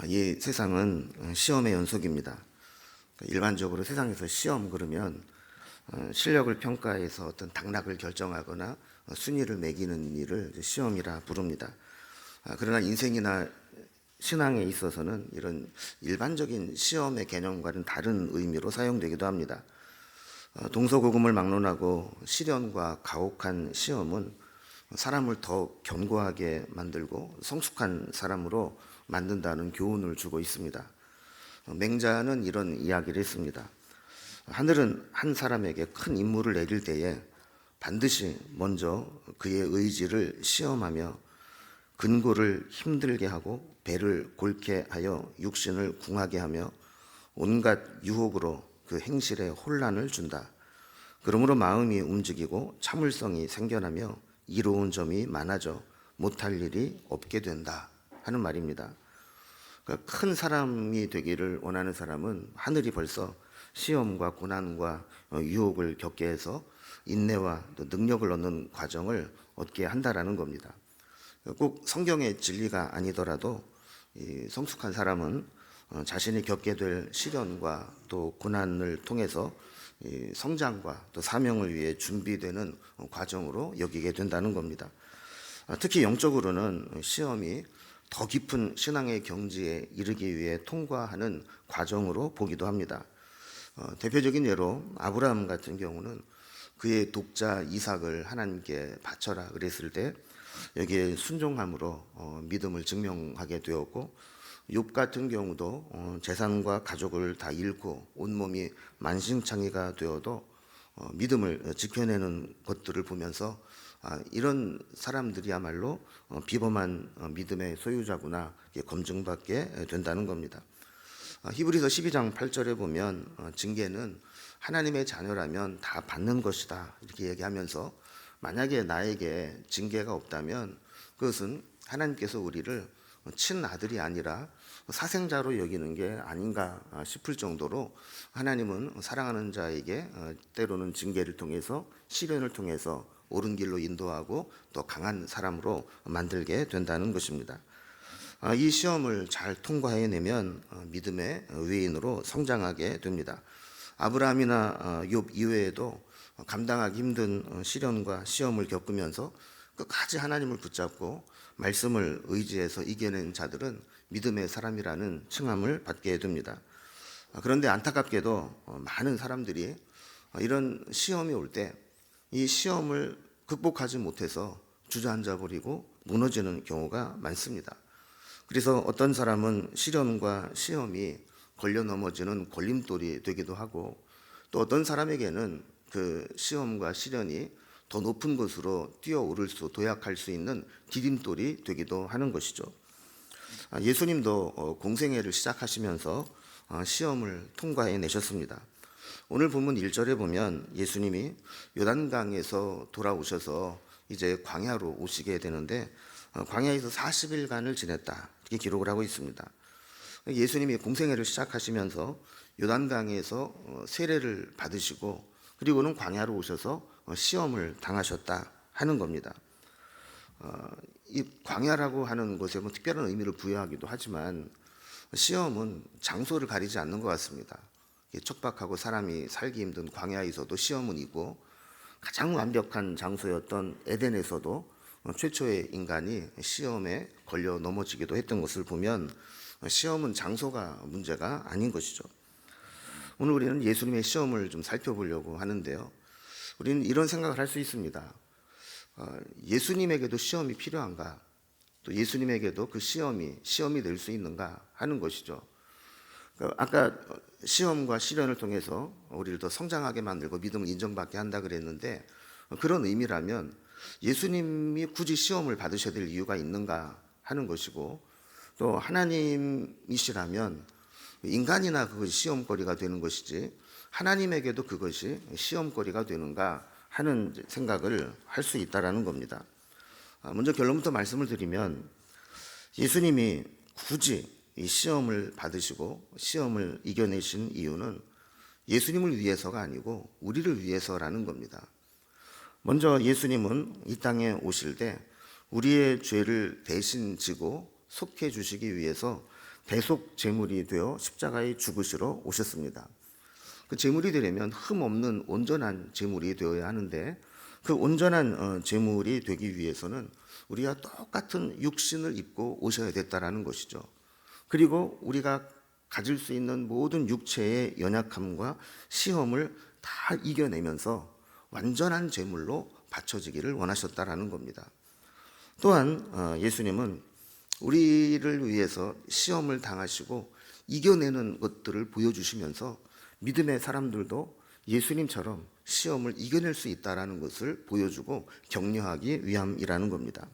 이 세상은 시험의 연속입니다. 일반적으로 세상에서 시험 그러면 실력을 평가해서 어떤 당락을 결정하거나 순위를 매기는 일을 시험이라 부릅니다. 그러나 인생이나 신앙에 있어서는 이런 일반적인 시험의 개념과는 다른 의미로 사용되기도 합니다. 동서고금을 막론하고 시련과 가혹한 시험은 사람을 더 견고하게 만들고 성숙한 사람으로 만든다는 교훈을 주고 있습니다. 맹자는 이런 이야기를 했습니다. 하늘은 한 사람에게 큰 임무를 내릴 때에 반드시 먼저 그의 의지를 시험하며 근고를 힘들게 하고 배를 골게 하여 육신을 궁하게 하며 온갖 유혹으로 그 행실에 혼란을 준다. 그러므로 마음이 움직이고 참을성이 생겨나며 이로운 점이 많아져 못할 일이 없게 된다 하는 말입니다. 그러니까 큰 사람이 되기를 원하는 사람은 하늘이 벌써 시험과 고난과 유혹을 겪게 해서 인내와 또 능력을 얻는 과정을 얻게 한다라는 겁니다. 꼭 성경의 진리가 아니더라도 이 성숙한 사람은 자신이 겪게 될 시련과 또 고난을 통해서 성장과 또 사명을 위해 준비되는 과정으로 여기게 된다는 겁니다. 특히 영적으로는 시험이 더 깊은 신앙의 경지에 이르기 위해 통과하는 과정으로 보기도 합니다. 대표적인 예로 아브라함 같은 경우는 그의 독자 이삭을 하나님께 바쳐라 그랬을 때 여기에 순종함으로 믿음을 증명하게 되었고, 욥 같은 경우도 재산과 가족을 다 잃고 온몸이 만신창이가 되어도 믿음을 지켜내는 것들을 보면서 이런 사람들이야말로 비범한 믿음의 소유자구나 검증받게 된다는 겁니다. 히브리서 12장 8절에 보면 징계는 하나님의 자녀라면 다 받는 것이다 이렇게 얘기하면서, 만약에 나에게 징계가 없다면 그것은 하나님께서 우리를 친아들이 아니라 사생자로 여기는 게 아닌가 싶을 정도로 하나님은 사랑하는 자에게 때로는 징계를 통해서 시련을 통해서 옳은 길로 인도하고 또 강한 사람으로 만들게 된다는 것입니다. 이 시험을 잘 통과해내면 믿음의 외인으로 성장하게 됩니다. 아브라함이나 욥 이외에도 감당하기 힘든 시련과 시험을 겪으면서 끝까지 하나님을 붙잡고 말씀을 의지해서 이겨낸 자들은 믿음의 사람이라는 칭함을 받게 됩니다. 그런데 안타깝게도 많은 사람들이 이런 시험이 올 때 이 시험을 극복하지 못해서 주저앉아 버리고 무너지는 경우가 많습니다. 그래서 어떤 사람은 시련과 시험이 걸려 넘어지는 걸림돌이 되기도 하고, 또 어떤 사람에게는 그 시험과 시련이 더 높은 곳으로 뛰어오를 수, 도약할 수 있는 디딤돌이 되기도 하는 것이죠. 예수님도 공생애를 시작하시면서 시험을 통과해 내셨습니다. 오늘 본문 1절에 보면 예수님이 요단강에서 돌아오셔서 이제 광야로 오시게 되는데 광야에서 40일간을 지냈다 이렇게 기록을 하고 있습니다. 예수님이 공생애를 시작하시면서 요단강에서 세례를 받으시고 그리고는 광야로 오셔서 시험을 당하셨다 하는 겁니다. 이 광야라고 하는 것에 뭐 특별한 의미를 부여하기도 하지만 시험은 장소를 가리지 않는 것 같습니다. 척박하고 사람이 살기 힘든 광야에서도 시험은 있고, 가장 완벽한 장소였던 에덴에서도 최초의 인간이 시험에 걸려 넘어지기도 했던 것을 보면 시험은 장소가 문제가 아닌 것이죠. 오늘 우리는 예수님의 시험을 좀 살펴보려고 하는데요. 우리는 이런 생각을 할 수 있습니다. 예수님에게도 시험이 필요한가? 또 예수님에게도 그 시험이 될 수 있는가 하는 것이죠. 아까 시험과 시련을 통해서 우리를 더 성장하게 만들고 믿음을 인정받게 한다 그랬는데, 그런 의미라면 예수님이 굳이 시험을 받으셔야 될 이유가 있는가 하는 것이고, 또 하나님이시라면 인간이나 그것이 시험거리가 되는 것이지 하나님에게도 그것이 시험거리가 되는가 하는 생각을 할 수 있다라는 겁니다. 먼저 결론부터 말씀을 드리면, 예수님이 굳이 이 시험을 받으시고 시험을 이겨내신 이유는 예수님을 위해서가 아니고 우리를 위해서라는 겁니다. 먼저 예수님은 이 땅에 오실 때 우리의 죄를 대신 지고 속해 주시기 위해서 대속 제물이 되어 십자가에 죽으시러 오셨습니다. 그 제물이 되려면 흠 없는 온전한 제물이 되어야 하는데, 그 온전한 제물이 되기 위해서는 우리가 똑같은 육신을 입고 오셔야 됐다라는 것이죠. 그리고 우리가 가질 수 있는 모든 육체의 연약함과 시험을 다 이겨내면서 완전한 제물로 바쳐지기를 원하셨다라는 겁니다. 또한 예수님은 우리를 위해서 시험을 당하시고 이겨내는 것들을 보여주시면서 믿음의 사람들도 예수님처럼 시험을 이겨낼 수 있다라는 것을 보여주고 격려하기 위함이라는 겁니다.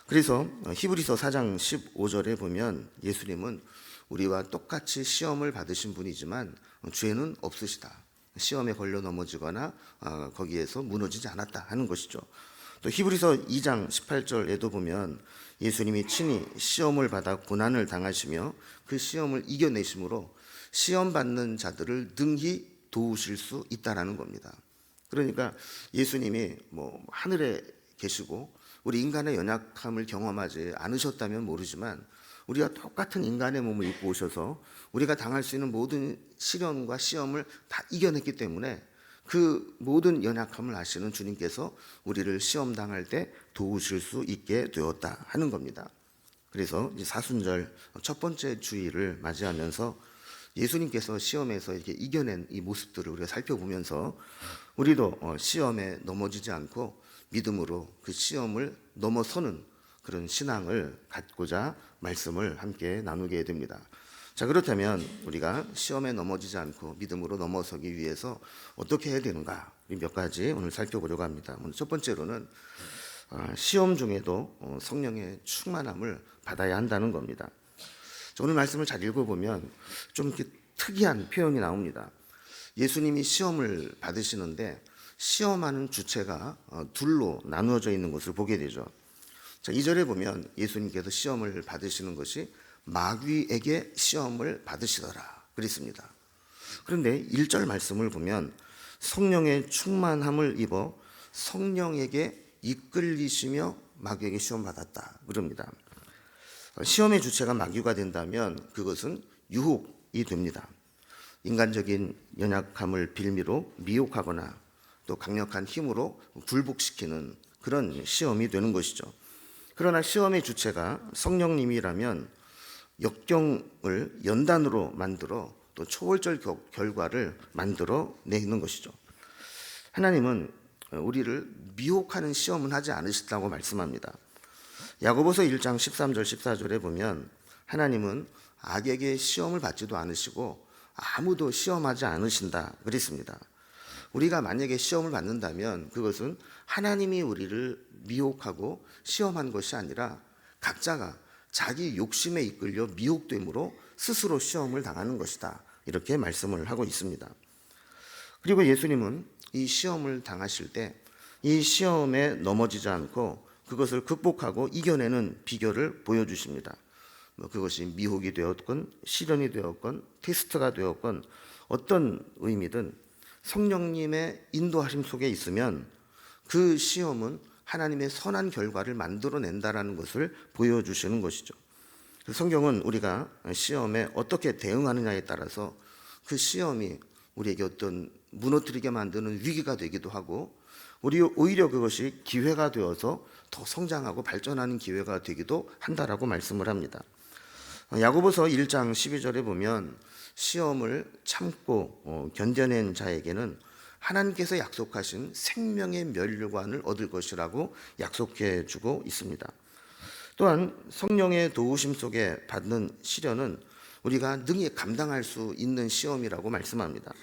그래서 히브리서 4장 15절에 보면 예수님은 우리와 똑같이 시험을 받으신 분이지만 죄는 없으시다. 시험에 걸려 넘어지거나 거기에서 무너지지 않았다 하는 것이죠. 또 히브리서 2장 18절에도 보면 예수님이 친히 시험을 받아 고난을 당하시며 그 시험을 이겨내심으로 시험 받는 자들을 능히 도우실 수 있다라는 겁니다. 그러니까 예수님이 하늘에 계시고 우리 인간의 연약함을 경험하지 않으셨다면 모르지만 우리가 똑같은 인간의 몸을 입고 오셔서 우리가 당할 수 있는 모든 시련과 시험을 다 이겨냈기 때문에 그 모든 연약함을 아시는 주님께서 우리를 시험 당할 때 도우실 수 있게 되었다 하는 겁니다. 그래서 사순절 첫 번째 주일을 맞이하면서 예수님께서 시험에서 이렇게 이겨낸 이 모습들을 우리가 살펴보면서 우리도 시험에 넘어지지 않고 믿음으로 그 시험을 넘어서는 그런 신앙을 갖고자 말씀을 함께 나누게 됩니다. 자, 그렇다면 우리가 시험에 넘어지지 않고 믿음으로 넘어서기 위해서 어떻게 해야 되는가? 몇 가지 오늘 살펴보려고 합니다. 오늘 첫 번째로는 시험 중에도 성령의 충만함을 받아야 한다는 겁니다. 오늘 말씀을 잘 읽어보면 좀 이렇게 특이한 표현이 나옵니다. 예수님이 시험을 받으시는데 시험하는 주체가 둘로 나누어져 있는 것을 보게 되죠. 자, 2절에 보면 예수님께서 시험을 받으시는 것이 마귀에게 시험을 받으시더라 그랬습니다. 그런데 1절 말씀을 보면 성령의 충만함을 입어 성령에게 이끌리시며 마귀에게 시험 받았다 그럽니다. 시험의 주체가 마귀가 된다면 그것은 유혹이 됩니다. 인간적인 연약함을 빌미로 미혹하거나 또 강력한 힘으로 굴복시키는 그런 시험이 되는 것이죠. 그러나 시험의 주체가 성령님이라면 역경을 연단으로 만들어 또 초월적 결과를 만들어 내는 것이죠. 하나님은 우리를 미혹하는 시험은 하지 않으시다고 말씀합니다. 야고보서 1장 13절 14절에 보면 하나님은 악에게 시험을 받지도 않으시고 아무도 시험하지 않으신다 그랬습니다. 우리가 만약에 시험을 받는다면 그것은 하나님이 우리를 미혹하고 시험한 것이 아니라 각자가 자기 욕심에 이끌려 미혹됨으로 스스로 시험을 당하는 것이다 이렇게 말씀을 하고 있습니다. 그리고 예수님은 이 시험을 당하실 때 이 시험에 넘어지지 않고 그것을 극복하고 이겨내는 비결을 보여주십니다. 그것이 미혹이 되었건 시련이 되었건 테스트가 되었건 어떤 의미든 성령님의 인도하심 속에 있으면 그 시험은 하나님의 선한 결과를 만들어낸다라는 것을 보여주시는 것이죠. 성경은 우리가 시험에 어떻게 대응하느냐에 따라서 그 시험이 우리에게 어떤 무너뜨리게 만드는 위기가 되기도 하고 우리 오히려 그것이 기회가 되어서 더 성장하고 발전하는 기회가 되기도 한다라고 말씀을 합니다. 야고보서 1장 12절에 보면 시험을 참고 견뎌낸 자에게는 하나님께서 약속하신 생명의 멸류관을 얻을 것이라고 약속해 주고 있습니다. 또한 성령의 도우심 속에 받는 시련은 우리가 능히 감당할 수 있는 시험이라고 말씀합니다.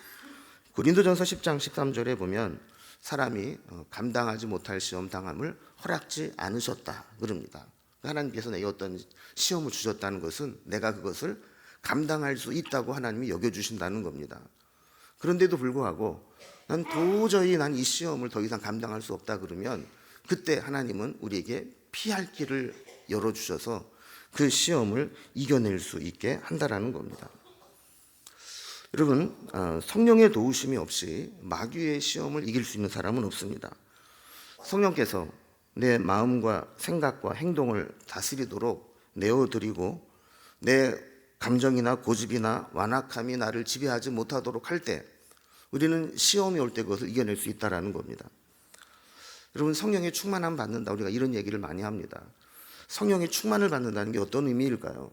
고린도전서 10장 13절에 보면 사람이 감당하지 못할 시험 당함을 허락지 않으셨다 그럽니다. 하나님께서 내게 어떤 시험을 주셨다는 것은 내가 그것을 감당할 수 있다고 하나님이 여겨주신다는 겁니다. 그런데도 불구하고 난 도저히 이 시험을 더 이상 감당할 수 없다 그러면 그때 하나님은 우리에게 피할 길을 열어주셔서 그 시험을 이겨낼 수 있게 한다라는 겁니다. 여러분, 성령의 도우심이 없이 마귀의 시험을 이길 수 있는 사람은 없습니다. 성령께서 내 마음과 생각과 행동을 다스리도록 내어드리고 내 감정이나 고집이나 완악함이 나를 지배하지 못하도록 할 때 우리는 시험이 올 때 그것을 이겨낼 수 있다는 겁니다. 여러분, 성령의 충만함 받는다, 우리가 이런 얘기를 많이 합니다. 성령의 충만을 받는다는 게 어떤 의미일까요?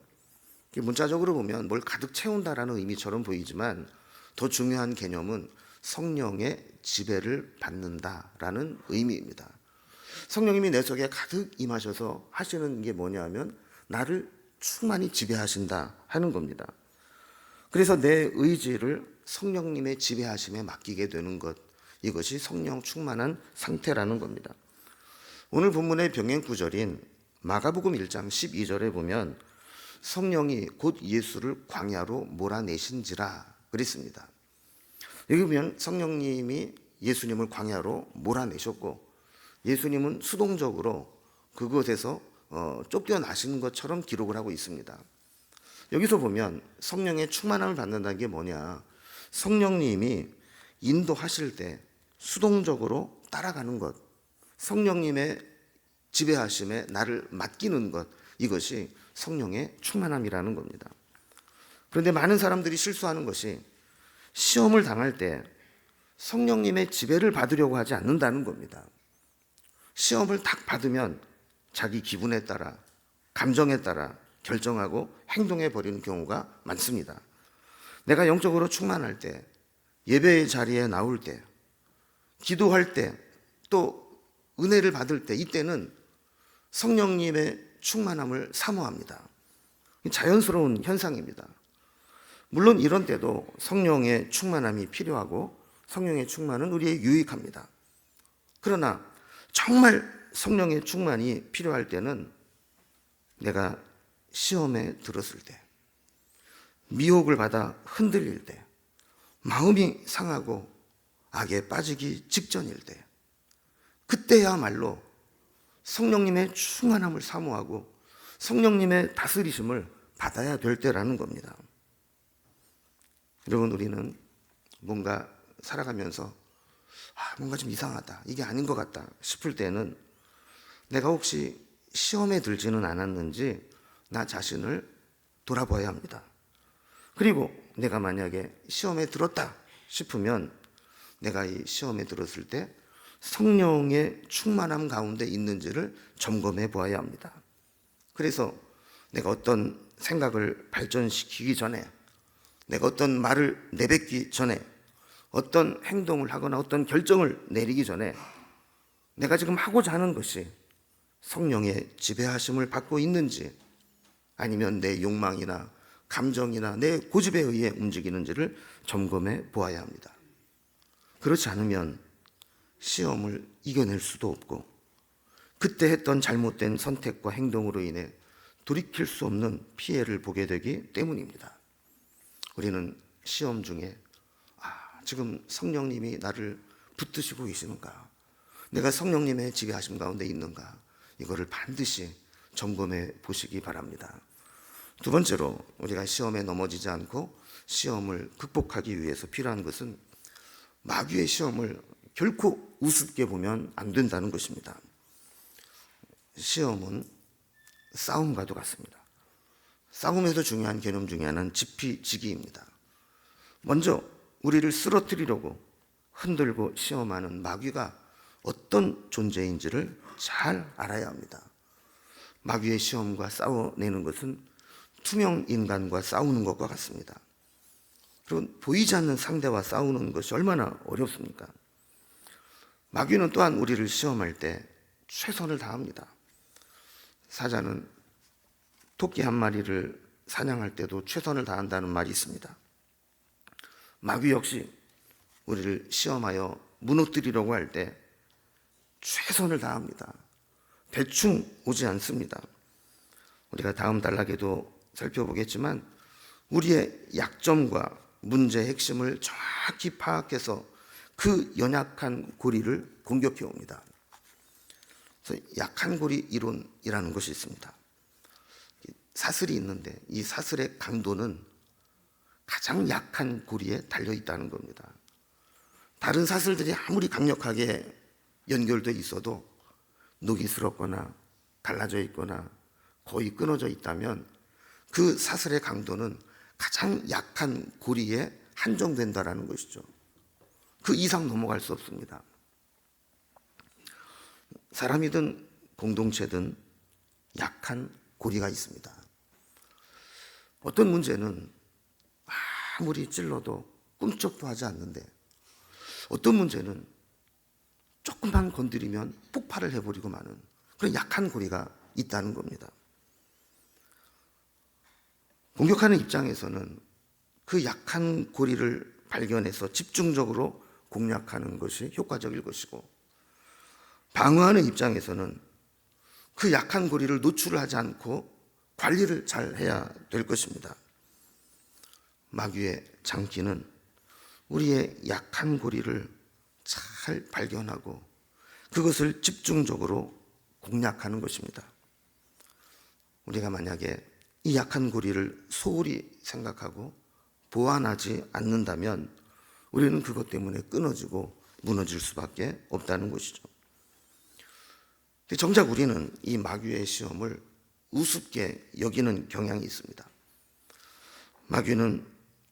문자적으로 보면 뭘 가득 채운다라는 의미처럼 보이지만 더 중요한 개념은 성령의 지배를 받는다라는 의미입니다. 성령님이 내 속에 가득 임하셔서 하시는 게 뭐냐면 나를 충만히 지배하신다 하는 겁니다. 그래서 내 의지를 성령님의 지배하심에 맡기게 되는 것, 이것이 성령 충만한 상태라는 겁니다. 오늘 본문의 병행 구절인 마가복음 1장 12절에 보면 성령이 곧 예수를 광야로 몰아내신지라 그랬습니다. 여기 보면 성령님이 예수님을 광야로 몰아내셨고 예수님은 수동적으로 그곳에서 쫓겨나시는 것처럼 기록을 하고 있습니다. 여기서 보면 성령의 충만함을 받는다는 게 뭐냐, 성령님이 인도하실 때 수동적으로 따라가는 것, 성령님의 지배하심에 나를 맡기는 것, 이것이 성령의 충만함이라는 겁니다. 그런데 많은 사람들이 실수하는 것이 시험을 당할 때 성령님의 지배를 받으려고 하지 않는다는 겁니다. 시험을 딱 받으면 자기 기분에 따라, 감정에 따라 결정하고 행동해 버리는 경우가 많습니다. 내가 영적으로 충만할 때, 예배의 자리에 나올 때, 기도할 때, 또 은혜를 받을 때, 이때는 성령님의 충만함을 사모합니다. 자연스러운 현상입니다. 물론 이런 때도 성령의 충만함이 필요하고 성령의 충만은 우리에게 유익합니다. 그러나 정말 성령의 충만이 필요할 때는 내가 시험에 들었을 때, 미혹을 받아 흔들릴 때, 마음이 상하고 악에 빠지기 직전일 때, 그때야말로 성령님의 충만함을 사모하고 성령님의 다스리심을 받아야 될 때라는 겁니다. 여러분, 우리는 뭔가 살아가면서 뭔가 좀 이상하다, 이게 아닌 것 같다 싶을 때는 내가 혹시 시험에 들지는 않았는지 나 자신을 돌아봐야 합니다. 그리고 내가 만약에 시험에 들었다 싶으면 내가 이 시험에 들었을 때 성령의 충만함 가운데 있는지를 점검해 보아야 합니다. 그래서 내가 어떤 생각을 발전시키기 전에, 내가 어떤 말을 내뱉기 전에, 어떤 행동을 하거나 어떤 결정을 내리기 전에 내가 지금 하고자 하는 것이 성령의 지배하심을 받고 있는지, 아니면 내 욕망이나 감정이나 내 고집에 의해 움직이는지를 점검해 보아야 합니다. 그렇지 않으면 시험을 이겨낼 수도 없고 그때 했던 잘못된 선택과 행동으로 인해 돌이킬 수 없는 피해를 보게 되기 때문입니다. 우리는 시험 중에 지금 성령님이 나를 붙드시고 계시는가, 내가 성령님의 지배하심 가운데 있는가, 이거를 반드시 점검해 보시기 바랍니다. 두 번째로, 우리가 시험에 넘어지지 않고 시험을 극복하기 위해서 필요한 것은 마귀의 시험을 결코 우습게 보면 안 된다는 것입니다. 시험은 싸움과도 같습니다. 싸움에서 중요한 개념 중에 하나는 지피지기입니다. 먼저 우리를 쓰러뜨리려고 흔들고 시험하는 마귀가 어떤 존재인지를 잘 알아야 합니다. 마귀의 시험과 싸워내는 것은 투명 인간과 싸우는 것과 같습니다. 그리고 보이지 않는 상대와 싸우는 것이 얼마나 어렵습니까? 마귀는 또한 우리를 시험할 때 최선을 다합니다. 사자는 토끼 한 마리를 사냥할 때도 최선을 다한다는 말이 있습니다. 마귀 역시 우리를 시험하여 무너뜨리려고 할 때 최선을 다합니다. 대충 오지 않습니다. 우리가 다음 단락에도 살펴보겠지만 우리의 약점과 문제의 핵심을 정확히 파악해서 그 연약한 고리를 공격해 옵니다. 그래서 약한 고리 이론이라는 것이 있습니다. 사슬이 있는데 이 사슬의 강도는 가장 약한 고리에 달려있다는 겁니다. 다른 사슬들이 아무리 강력하게 연결되어 있어도 녹이스럽거나 갈라져 있거나 거의 끊어져 있다면 그 사슬의 강도는 가장 약한 고리에 한정된다라는 것이죠. 그 이상 넘어갈 수 없습니다. 사람이든 공동체든 약한 고리가 있습니다. 어떤 문제는 아무리 찔러도 꿈쩍도 하지 않는데, 어떤 문제는 조금만 건드리면 폭발을 해버리고 마는 그런 약한 고리가 있다는 겁니다. 공격하는 입장에서는 그 약한 고리를 발견해서 집중적으로 공략하는 것이 효과적일 것이고, 방어하는 입장에서는 그 약한 고리를 노출을 하지 않고 관리를 잘 해야 될 것입니다. 마귀의 장기는 우리의 약한 고리를 잘 발견하고 그것을 집중적으로 공략하는 것입니다. 우리가 만약에 이 약한 고리를 소홀히 생각하고 보완하지 않는다면 우리는 그것 때문에 끊어지고 무너질 수밖에 없다는 것이죠. 정작 우리는 이 마귀의 시험을 우습게 여기는 경향이 있습니다. 마귀는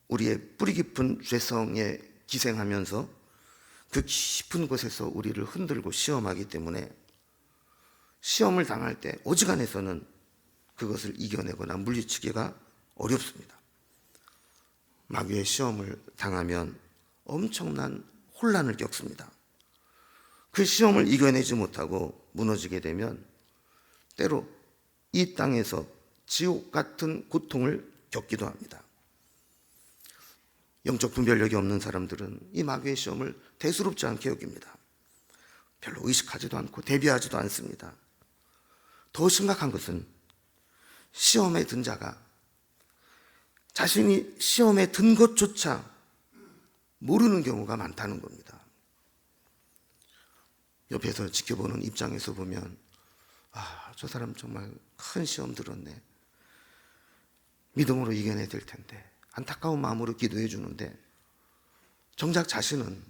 우리의 뿌리 깊은 죄성에 기생하면서 그 깊은 곳에서 우리를 흔들고 시험하기 때문에 시험을 당할 때 어지간해서는 그것을 이겨내거나 물리치기가 어렵습니다. 마귀의 시험을 당하면 엄청난 혼란을 겪습니다. 그 시험을 이겨내지 못하고 무너지게 되면 때로 이 땅에서 지옥 같은 고통을 겪기도 합니다. 영적 분별력이 없는 사람들은 이 마귀의 시험을 대수롭지 않게 여깁니다. 별로 의식하지도 않고 대비하지도 않습니다. 더 심각한 것은 시험에 든 자가 자신이 시험에 든 것조차 모르는 경우가 많다는 겁니다. 옆에서 지켜보는 입장에서 보면 저 사람 정말 큰 시험 들었네. 믿음으로 이겨내야 될 텐데 안타까운 마음으로 기도해 주는데 정작 자신은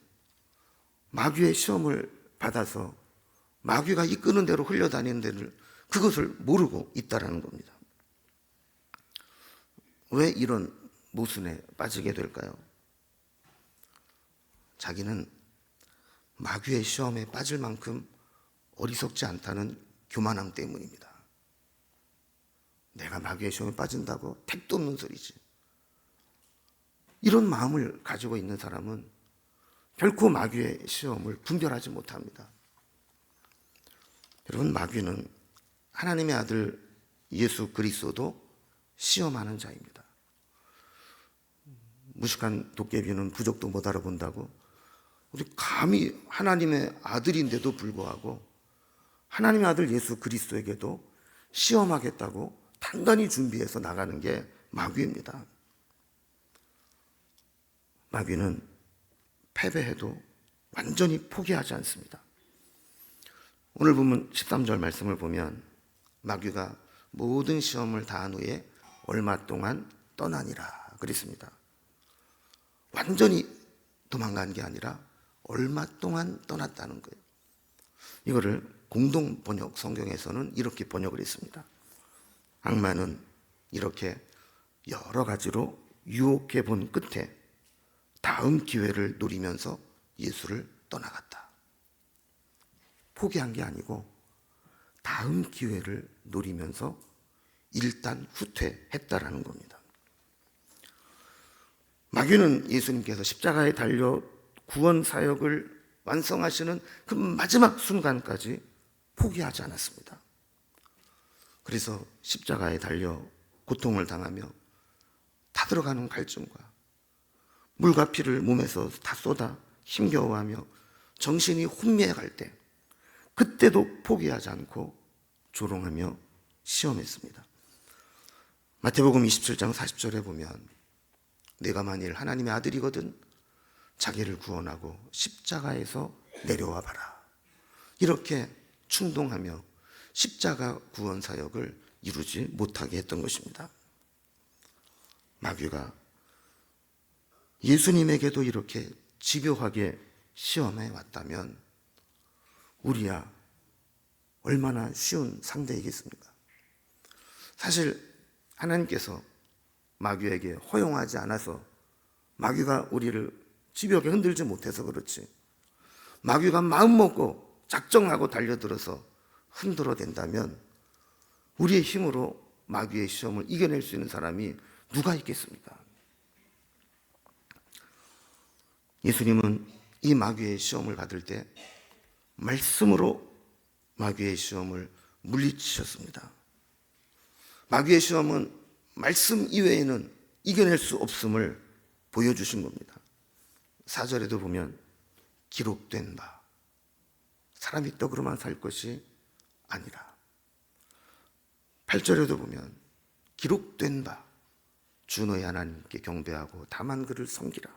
마귀의 시험을 받아서 마귀가 이끄는 대로 흘려다니는 데를 그것을 모르고 있다라는 겁니다. 왜 이런 모순에 빠지게 될까요? 자기는 마귀의 시험에 빠질 만큼 어리석지 않다는 교만함 때문입니다. 내가 마귀의 시험에 빠진다고 택도 없는 소리지. 이런 마음을 가지고 있는 사람은 결코 마귀의 시험을 분별하지 못합니다. 여러분, 마귀는 하나님의 아들 예수 그리스도도 시험하는 자입니다. 무식한 도깨비는 부족도 못 알아본다고 우리 감히 하나님의 아들인데도 불구하고 하나님의 아들 예수 그리스도에게도 시험하겠다고 단단히 준비해서 나가는 게 마귀입니다. 마귀는 패배해도 완전히 포기하지 않습니다. 오늘 보면 13절 말씀을 보면 마귀가 모든 시험을 다한 후에 얼마 동안 떠나니라 그랬습니다. 완전히 도망간 게 아니라 얼마 동안 떠났다는 거예요. 이거를 공동 번역 성경에서는 이렇게 번역을 했습니다. 악마는 이렇게 여러 가지로 유혹해 본 끝에 다음 기회를 노리면서 예수를 떠나갔다. 포기한 게 아니고 다음 기회를 노리면서 일단 후퇴했다라는 겁니다. 마귀는 예수님께서 십자가에 달려 구원 사역을 완성하시는 그 마지막 순간까지 포기하지 않았습니다. 그래서 십자가에 달려 고통을 당하며 타들어가는 갈증과 물과 피를 몸에서 다 쏟아 힘겨워하며 정신이 혼미해갈 때 그때도 포기하지 않고 조롱하며 시험했습니다. 마태복음 27장 40절에 보면 내가 만일 하나님의 아들이거든 자기를 구원하고 십자가에서 내려와 봐라. 이렇게 충동하며 십자가 구원 사역을 이루지 못하게 했던 것입니다. 마귀가 예수님에게도 이렇게 집요하게 시험해 왔다면 우리야 얼마나 쉬운 상대이겠습니까? 사실 하나님께서 마귀에게 허용하지 않아서 마귀가 우리를 집요하게 흔들지 못해서 그렇지, 마귀가 마음먹고 작정하고 달려들어서 흔들어댄다면 우리의 힘으로 마귀의 시험을 이겨낼 수 있는 사람이 누가 있겠습니까? 예수님은 이 마귀의 시험을 받을 때 말씀으로 마귀의 시험을 물리치셨습니다. 마귀의 시험은 말씀 이외에는 이겨낼 수 없음을 보여주신 겁니다. 4절에도 보면 기록된 바, 사람이 떡으로만 살 것이 아니라. 8절에도 보면 기록된 바, 주 너의 하나님께 경배하고 다만 그를 섬기라.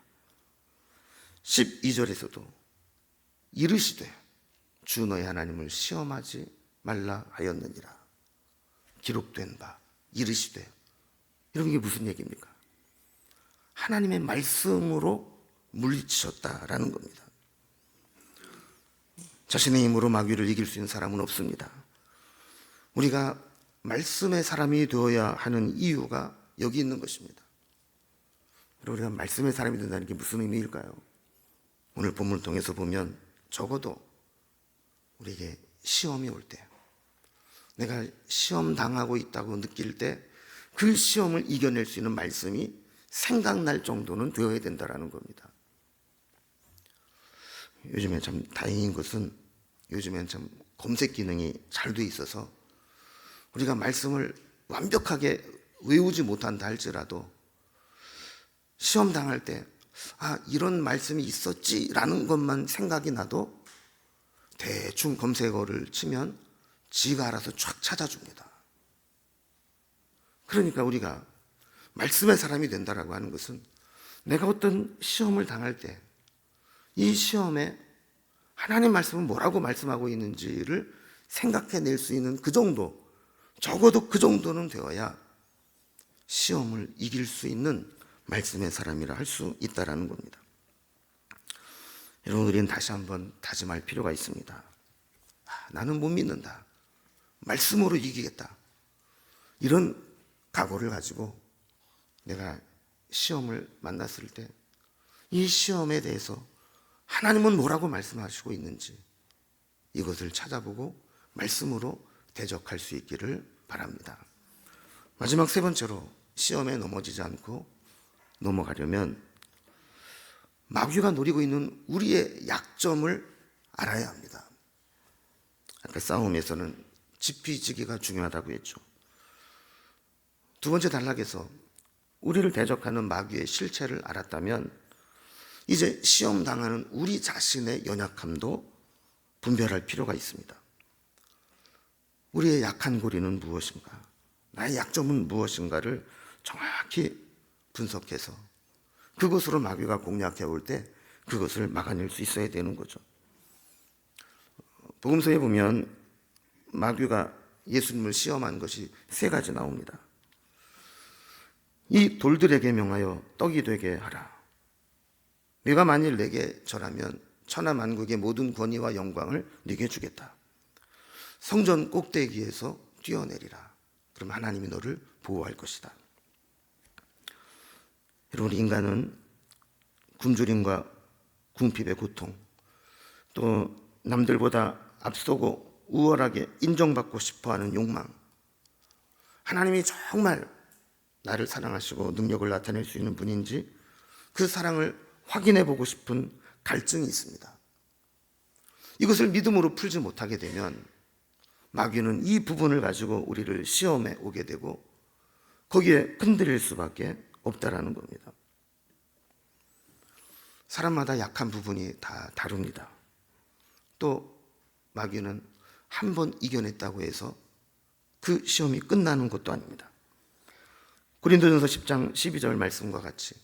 12절에서도 이르시되 주 너의 하나님을 시험하지 말라 하였느니라. 기록된 바, 이르시되, 이런 게 무슨 얘기입니까? 하나님의 말씀으로 물리치셨다라는 겁니다. 자신의 힘으로 마귀를 이길 수 있는 사람은 없습니다. 우리가 말씀의 사람이 되어야 하는 이유가 여기 있는 것입니다. 우리가 말씀의 사람이 된다는 게 무슨 의미일까요? 오늘 본문을 통해서 보면 적어도 우리에게 시험이 올 때, 내가 시험 당하고 있다고 느낄 때 그 시험을 이겨낼 수 있는 말씀이 생각날 정도는 되어야 된다는 겁니다. 요즘에 참 다행인 것은 요즘엔 참 검색 기능이 잘 돼 있어서 우리가 말씀을 완벽하게 외우지 못한다 할지라도 시험 당할 때 이런 말씀이 있었지라는 것만 생각이 나도 대충 검색어를 치면 지가 알아서 쫙 찾아줍니다. 그러니까 우리가 말씀의 사람이 된다라고 하는 것은 내가 어떤 시험을 당할 때 이 시험에 하나님 말씀은 뭐라고 말씀하고 있는지를 생각해낼 수 있는 그 정도, 적어도 그 정도는 되어야 시험을 이길 수 있는 말씀의 사람이라 할 수 있다는 겁니다. 여러분, 우리는 다시 한번 다짐할 필요가 있습니다. 나는 못 믿는다, 말씀으로 이기겠다, 이런 각오를 가지고 내가 시험을 만났을 때 이 시험에 대해서 하나님은 뭐라고 말씀하시고 있는지 이것을 찾아보고 말씀으로 대적할 수 있기를 바랍니다. 마지막 세 번째로, 시험에 넘어지지 않고 넘어가려면 마귀가 노리고 있는 우리의 약점을 알아야 합니다. 아까 싸움에서는 지피지기가 중요하다고 했죠. 두 번째 단락에서 우리를 대적하는 마귀의 실체를 알았다면 이제 시험 당하는 우리 자신의 연약함도 분별할 필요가 있습니다. 우리의 약한 고리는 무엇인가, 나의 약점은 무엇인가를 정확히 분석해서 그것으로 마귀가 공략해 올 때 그것을 막아낼 수 있어야 되는 거죠. 복음서에 보면 마귀가 예수님을 시험한 것이 세 가지 나옵니다. 이 돌들에게 명하여 떡이 되게 하라. 네가 만일 내게 절하면 천하 만국의 모든 권위와 영광을 네게 주겠다. 성전 꼭대기에서 뛰어내리라. 그럼 하나님이 너를 보호할 것이다. 여러분, 인간은 굶주림과 궁핍의 고통, 또 남들보다 앞서고 우월하게 인정받고 싶어하는 욕망, 하나님이 정말 나를 사랑하시고 능력을 나타낼 수 있는 분인지 그 사랑을 확인해 보고 싶은 갈증이 있습니다. 이것을 믿음으로 풀지 못하게 되면 마귀는 이 부분을 가지고 우리를 시험에 오게 되고 거기에 흔들릴 수밖에 없다라는 겁니다. 사람마다 약한 부분이 다 다릅니다. 또 마귀는 한 번 이겨냈다고 해서 그 시험이 끝나는 것도 아닙니다. 고린도전서 10장 12절 말씀과 같이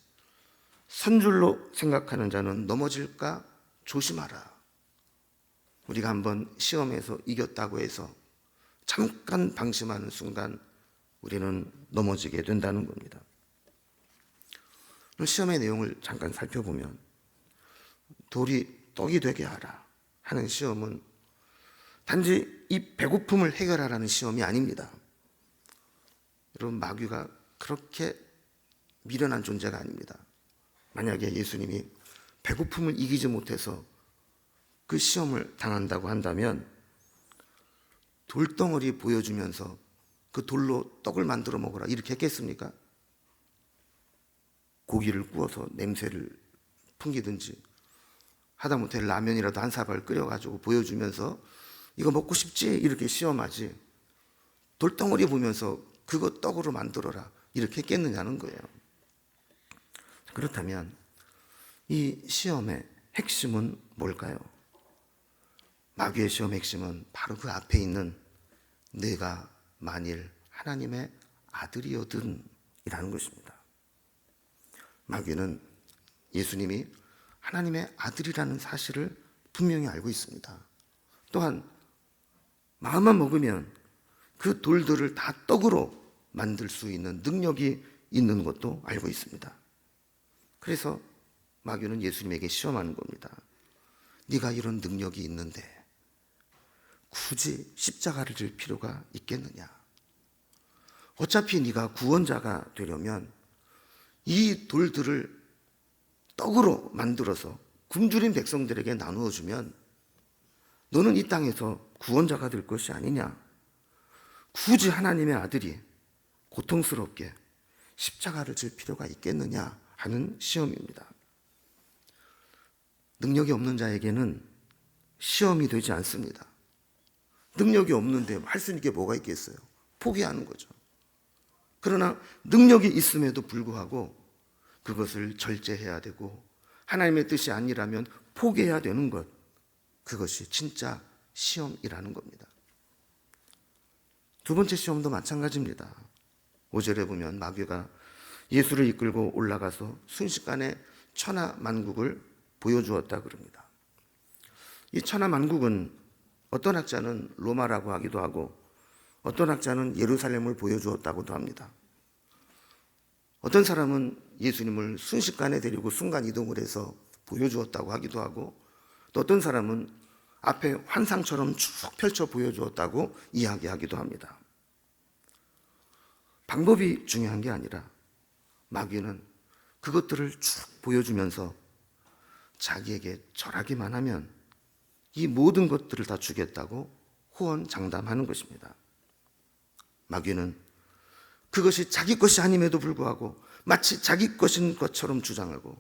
선줄로 생각하는 자는 넘어질까 조심하라. 우리가 한번 시험에서 이겼다고 해서 잠깐 방심하는 순간 우리는 넘어지게 된다는 겁니다. 시험의 내용을 잠깐 살펴보면 돌이 떡이 되게 하라 하는 시험은 단지 이 배고픔을 해결하라는 시험이 아닙니다. 여러분, 마귀가 그렇게 미련한 존재가 아닙니다. 만약에 예수님이 배고픔을 이기지 못해서 그 시험을 당한다고 한다면 돌덩어리 보여주면서 그 돌로 떡을 만들어 먹어라 이렇게 했겠습니까? 고기를 구워서 냄새를 풍기든지 하다못해 라면이라도 한 사발 끓여가지고 보여주면서 이거 먹고 싶지? 이렇게 시험하지, 돌덩어리 보면서 그거 떡으로 만들어라 이렇게 했겠느냐는 거예요. 그렇다면 이 시험의 핵심은 뭘까요? 마귀의 시험의 핵심은 바로 그 앞에 있는 내가 만일 하나님의 아들이거든 이라는 것입니다. 마귀는 예수님이 하나님의 아들이라는 사실을 분명히 알고 있습니다. 또한 마음만 먹으면 그 돌들을 다 떡으로 만들 수 있는 능력이 있는 것도 알고 있습니다. 그래서 마귀는 예수님에게 시험하는 겁니다. 네가 이런 능력이 있는데 굳이 십자가를 질 필요가 있겠느냐? 어차피 네가 구원자가 되려면 이 돌들을 떡으로 만들어서 굶주린 백성들에게 나누어 주면 너는 이 땅에서 구원자가 될 것이 아니냐? 굳이 하나님의 아들이 고통스럽게 십자가를 질 필요가 있겠느냐 하는 시험입니다. 능력이 없는 자에게는 시험이 되지 않습니다. 능력이 없는데 할 수 있는 게 뭐가 있겠어요? 포기하는 거죠. 그러나 능력이 있음에도 불구하고 그것을 절제해야 되고 하나님의 뜻이 아니라면 포기해야 되는 것, 그것이 진짜 시험이라는 겁니다. 두 번째 시험도 마찬가지입니다. 5절에 보면 마귀가 예수를 이끌고 올라가서 순식간에 천하만국을 보여주었다 그럽니다. 이 천하만국은 어떤 학자는 로마라고 하기도 하고 어떤 학자는 예루살렘을 보여주었다고도 합니다. 어떤 사람은 예수님을 순식간에 데리고 순간 이동을 해서 보여주었다고 하기도 하고 또 어떤 사람은 앞에 환상처럼 쭉 펼쳐 보여주었다고 이야기하기도 합니다. 방법이 중요한 게 아니라 마귀는 그것들을 쭉 보여주면서 자기에게 절하기만 하면 이 모든 것들을 다 주겠다고 호언장담하는 것입니다. 마귀는 그것이 자기 것이 아님에도 불구하고 마치 자기 것인 것처럼 주장하고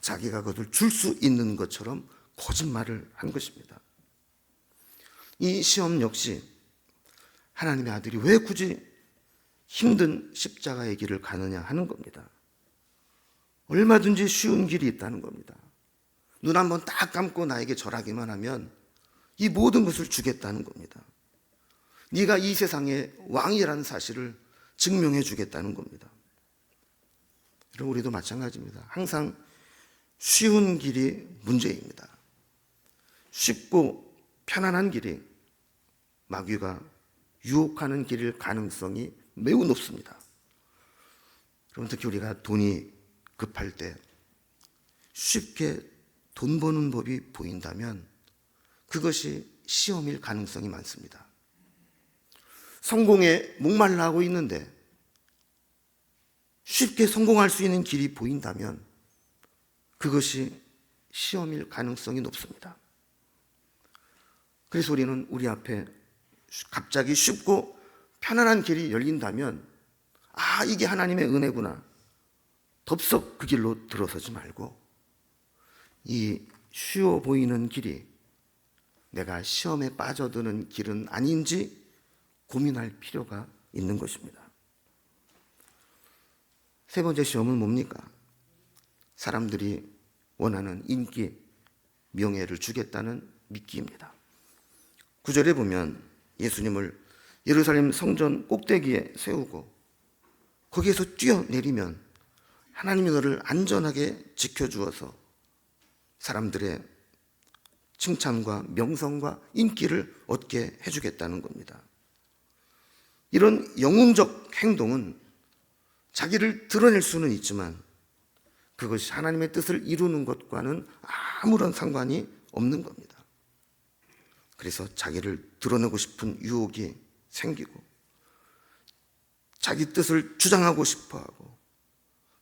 자기가 그것을 줄 수 있는 것처럼 거짓말을 한 것입니다. 이 시험 역시 하나님의 아들이 왜 굳이 힘든 십자가의 길을 가느냐 하는 겁니다. 얼마든지 쉬운 길이 있다는 겁니다. 눈 한번 딱 감고 나에게 절하기만 하면 이 모든 것을 주겠다는 겁니다. 네가 이 세상의 왕이라는 사실을 증명해 주겠다는 겁니다. 여러분, 우리도 마찬가지입니다. 항상 쉬운 길이 문제입니다. 쉽고 편안한 길이 마귀가 유혹하는 길일 가능성이 매우 높습니다. 그럼 특히 우리가 돈이 급할 때 쉽게 돈 버는 법이 보인다면 그것이 시험일 가능성이 많습니다. 성공에 목말라 하고 있는데 쉽게 성공할 수 있는 길이 보인다면 그것이 시험일 가능성이 높습니다. 그래서 우리는 우리 앞에 갑자기 쉽고 편안한 길이 열린다면 아, 이게 하나님의 은혜구나, 덥석 그 길로 들어서지 말고 이 쉬워 보이는 길이 내가 시험에 빠져드는 길은 아닌지 고민할 필요가 있는 것입니다. 세 번째 시험은 뭡니까? 사람들이 원하는 인기, 명예를 주겠다는 미끼입니다. 9절에 보면 예수님을 예루살렘 성전 꼭대기에 세우고 거기에서 뛰어내리면 하나님이 너를 안전하게 지켜주어서 사람들의 칭찬과 명성과 인기를 얻게 해주겠다는 겁니다. 이런 영웅적 행동은 자기를 드러낼 수는 있지만 그것이 하나님의 뜻을 이루는 것과는 아무런 상관이 없는 겁니다. 그래서 자기를 드러내고 싶은 유혹이 생기고 자기 뜻을 주장하고 싶어 하고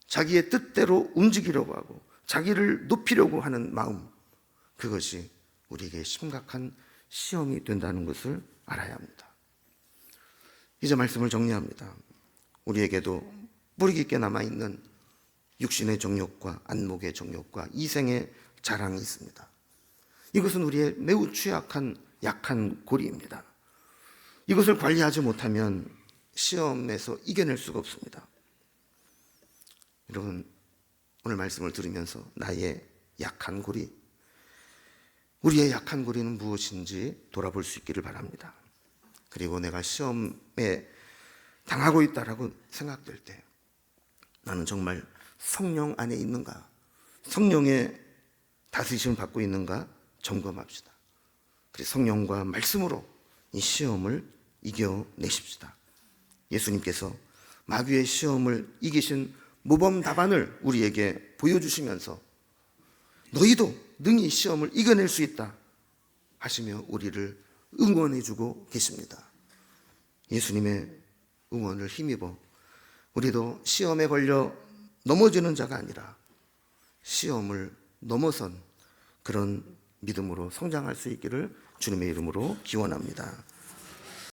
자기의 뜻대로 움직이려고 하고 자기를 높이려고 하는 마음, 그것이 우리에게 심각한 시험이 된다는 것을 알아야 합니다. 이제 말씀을 정리합니다. 우리에게도 뿌리 깊게 남아있는 육신의 정욕과 안목의 정욕과 이생의 자랑이 있습니다. 이것은 우리의 매우 취약한 약한 고리입니다. 이것을 관리하지 못하면 시험에서 이겨낼 수가 없습니다. 여러분, 오늘 말씀을 들으면서 나의 약한 고리, 우리의 약한 고리는 무엇인지 돌아볼 수 있기를 바랍니다. 그리고 내가 시험에 당하고 있다라고 생각될 때 나는 정말 성령 안에 있는가, 성령의 다스리심을 받고 있는가 점검합시다. 그래서 성령과 말씀으로 이 시험을 이겨내십시다. 예수님께서 마귀의 시험을 이기신 모범 답안을 우리에게 보여주시면서 너희도 능히 시험을 이겨낼 수 있다 하시며 우리를 응원해주고 계십니다. 예수님의 응원을 힘입어 우리도 시험에 걸려 넘어지는 자가 아니라 시험을 넘어선 그런 믿음으로 성장할 수 있기를 주님의 이름으로 기원합니다.